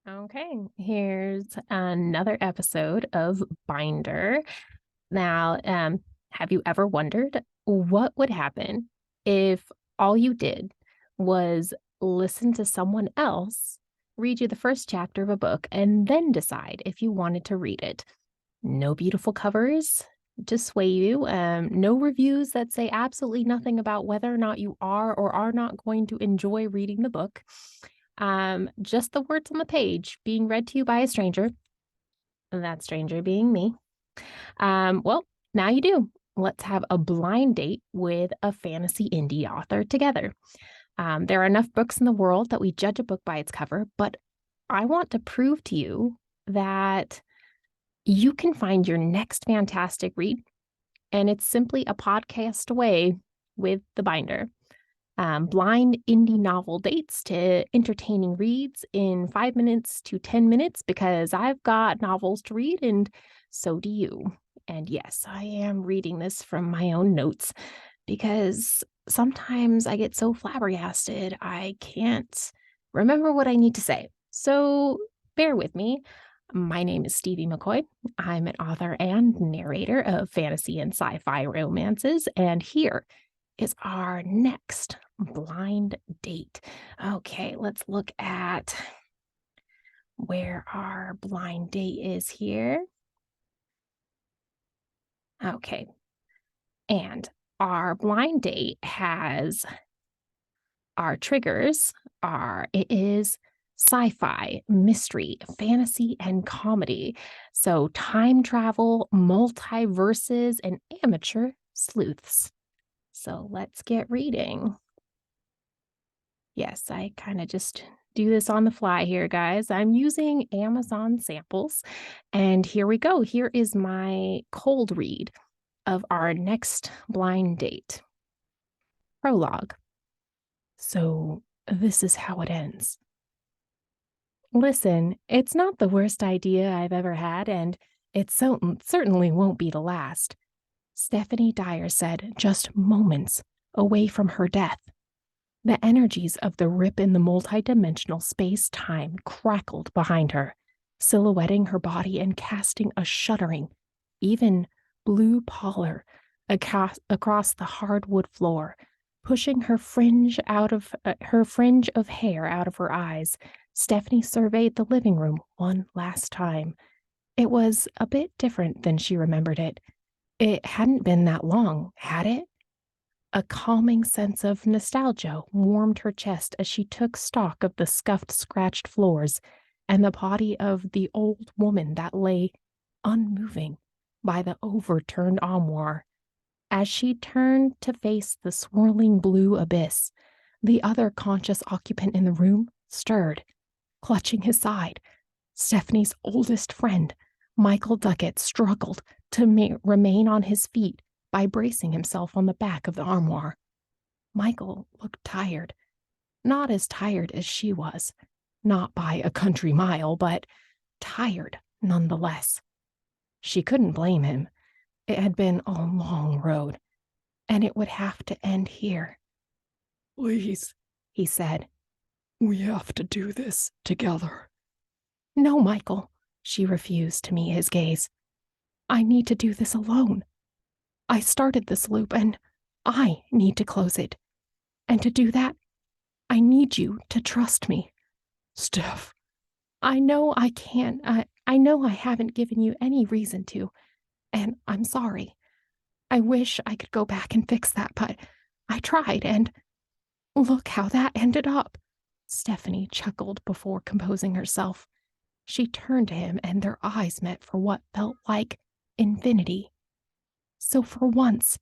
Okay, here's another episode of Binder. Now, have you ever wondered what would happen if all you did was listen to someone else read you the first chapter of a book and then decide if you wanted to read it? No beautiful covers to sway you, no reviews that say absolutely nothing about whether or not you are or are not going to enjoy reading the book. Just the words on the page being read to you by a stranger, and that stranger being me. Well, now you do. Let's have a blind date with a fantasy indie author together. There are enough books in the world that we judge a book by its cover, but I want to prove to you that you can find your next fantastic read, and it's simply a podcast away with the binder. Blind indie novel dates to entertaining reads in 5 minutes to 10 minutes because I've got novels to read and so do you. And yes, I am reading this from my own notes because sometimes I get so flabbergasted I can't remember what I need to say. So bear with me. My name is Stevie McCoy. I'm an author and narrator of fantasy and sci fi romances, and here is our next blind date. Okay, let's look at where our blind date is here. Okay, and our blind date has our triggers are it is sci-fi, mystery, fantasy, and comedy. So time travel, multiverses, and amateur sleuths. So let's get reading. Yes, I kind of just do this on the fly here, guys. I'm using Amazon samples. And here we go. Here is my cold read of our next blind date. Prologue. So this is how it ends. Listen, it's not the worst idea I've ever had, and it certainly won't be the last. Stephanie Dyer said just moments away from her death. The energies of the rip in the multidimensional space-time crackled behind her, silhouetting her body and casting a shuddering, even blue pallor across the hardwood floor, pushing her fringe of hair out of her eyes. Stephanie surveyed the living room one last time. It was a bit different than she remembered it. It hadn't been that long, had it? A calming sense of nostalgia warmed her chest as she took stock of the scuffed, scratched floors and the body of the old woman that lay unmoving by the overturned armoire. As she turned to face the swirling blue abyss, the other conscious occupant in the room stirred, clutching his side. Stephanie's oldest friend, Michael Duckett, struggled to remain on his feet by bracing himself on the back of the armoire. Michael looked tired, not as tired as she was, not by a country mile, but tired nonetheless. She couldn't blame him. It had been a long road, and it would have to end here. Please, He said. we have to do this together. No, Michael, she refused to meet his gaze. I need to do this alone. I started this loop, and I need to close it. And to do that, I need you to trust me. Steph, I know I can't. I know I haven't given you any reason to, and I'm sorry. I wish I could go back and fix that, but I tried, and look how that ended up. Stephanie chuckled before composing herself. She turned to him, and their eyes met for what felt like infinity. So for once,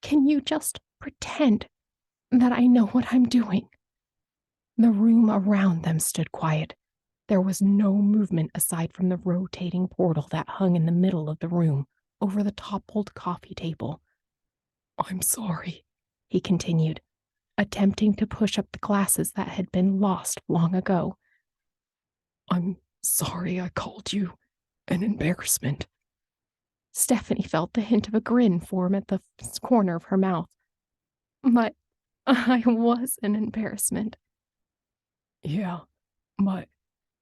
can you just pretend that I know what I'm doing? The room around them stood quiet. There was no movement aside from the rotating portal that hung in the middle of the room over the toppled coffee table. I'm sorry, He continued, attempting to push up the glasses that had been lost long ago. I'm sorry I called you an embarrassment. Stephanie felt the hint of a grin form at the corner of her mouth. But I was an embarrassment. Yeah, but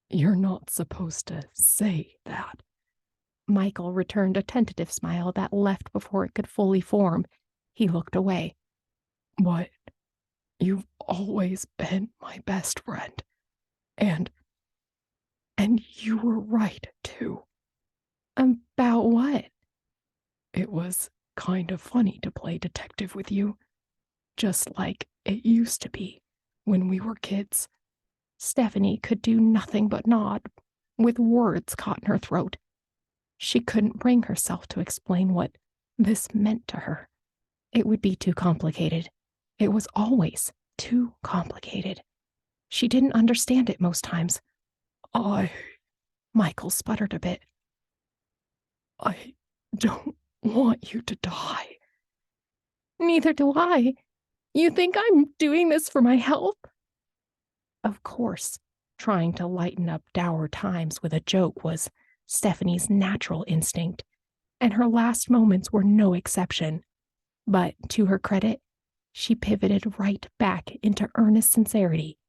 You're not supposed to say that. Michael returned a tentative smile that left before it could fully form. He looked away. But you've always been my best friend. And you were right, too. About what? It was kind of funny to play detective with you. Just like it used to be when we were kids. Stephanie could do nothing but nod, with words caught in her throat. She couldn't bring herself to explain what this meant to her. It would be too complicated. It was always too complicated. She didn't understand it most times. Michael sputtered a bit. I don't want you to die. Neither do I. You think I'm doing this for my health? Of course, trying to lighten up dour times with a joke was Stephanie's natural instinct, and her last moments were no exception. But to her credit, she pivoted right back into earnest sincerity.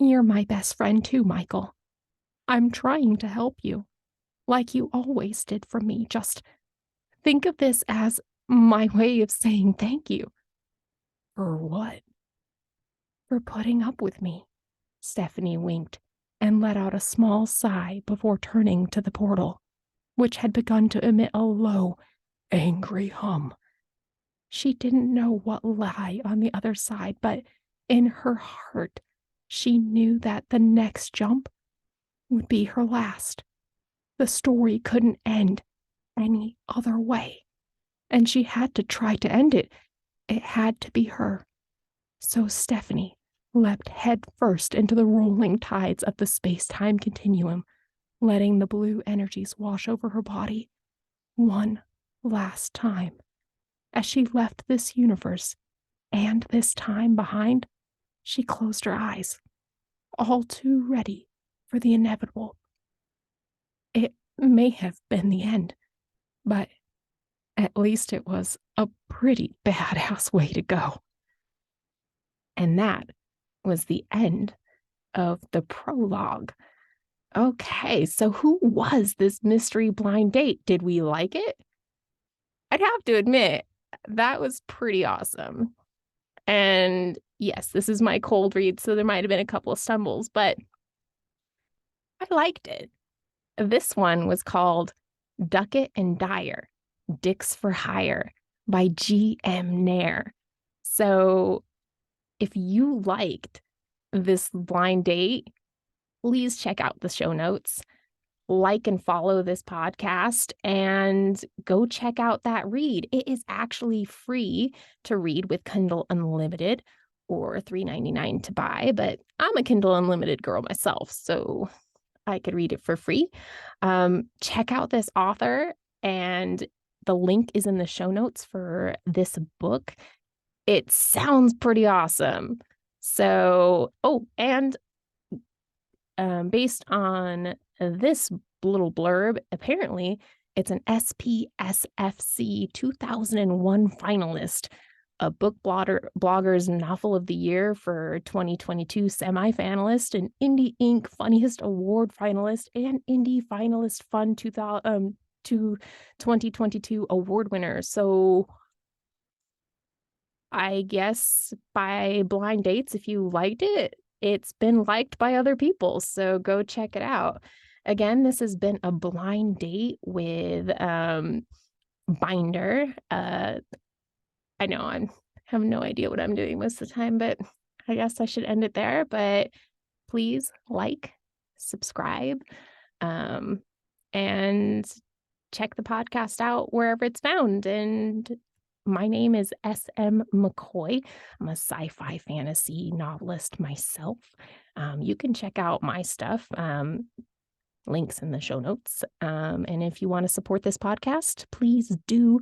You're my best friend too, Michael. I'm trying to help you, like you always did for me. Just think of this as my way of saying thank you. For what? For putting up with me. Stephanie winked and let out a small sigh before turning to the portal, which had begun to emit a low, angry hum. She didn't know what lay on the other side, but in her heart, she knew that the next jump would be her last. The story couldn't end any other way, and she had to try to end it. It had to be her. So Stephanie leapt head first into the rolling tides of the space-time continuum, letting the blue energies wash over her body one last time. As she left this universe and this time behind, she closed her eyes, all too ready for the inevitable. It may have been the end, but at least it was a pretty badass way to go. And that was the end of the prologue. Okay, so who was this mystery blind date? Did we like it? I'd have to admit, that was pretty awesome. And yes, this is my cold read, so there might have been a couple of stumbles, but I liked it. This one was called Duckett and Dyer, Dicks for Hire by G.M. Nair. So if you liked this blind date, please check out the show notes, like and follow this podcast, and go check out that read. It is actually free to read with Kindle Unlimited or $3.99 to buy, but I'm a Kindle Unlimited girl myself, so I could read it for free. Check out this author, and the link is in the show notes for this book. It sounds pretty awesome. So, and based on this little blurb, apparently it's an SPSFC 2001 finalist, a book blogger's novel of the year for 2022 semi-finalist, an Indie Ink Funniest Award finalist, and Indie Finalist Fun 2022 award winner. So I guess by blind dates, if you liked it, it's been liked by other people. So go check it out. Again, this has been a blind date with Binder. I know I have no idea what I'm doing most of the time, but I guess I should end it there. But please like, subscribe, and check the podcast out wherever it's found. And my name is S.M. McCoy. I'm a sci-fi fantasy novelist myself. You can check out my stuff. Links in the show notes. And if you want to support this podcast, please do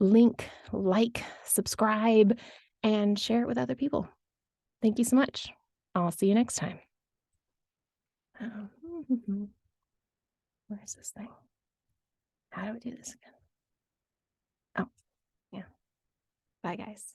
like, subscribe, and share it with other people. Thank you so much. I'll see you next time. Where's this thing? How do I do this again? Oh, yeah. Bye, guys.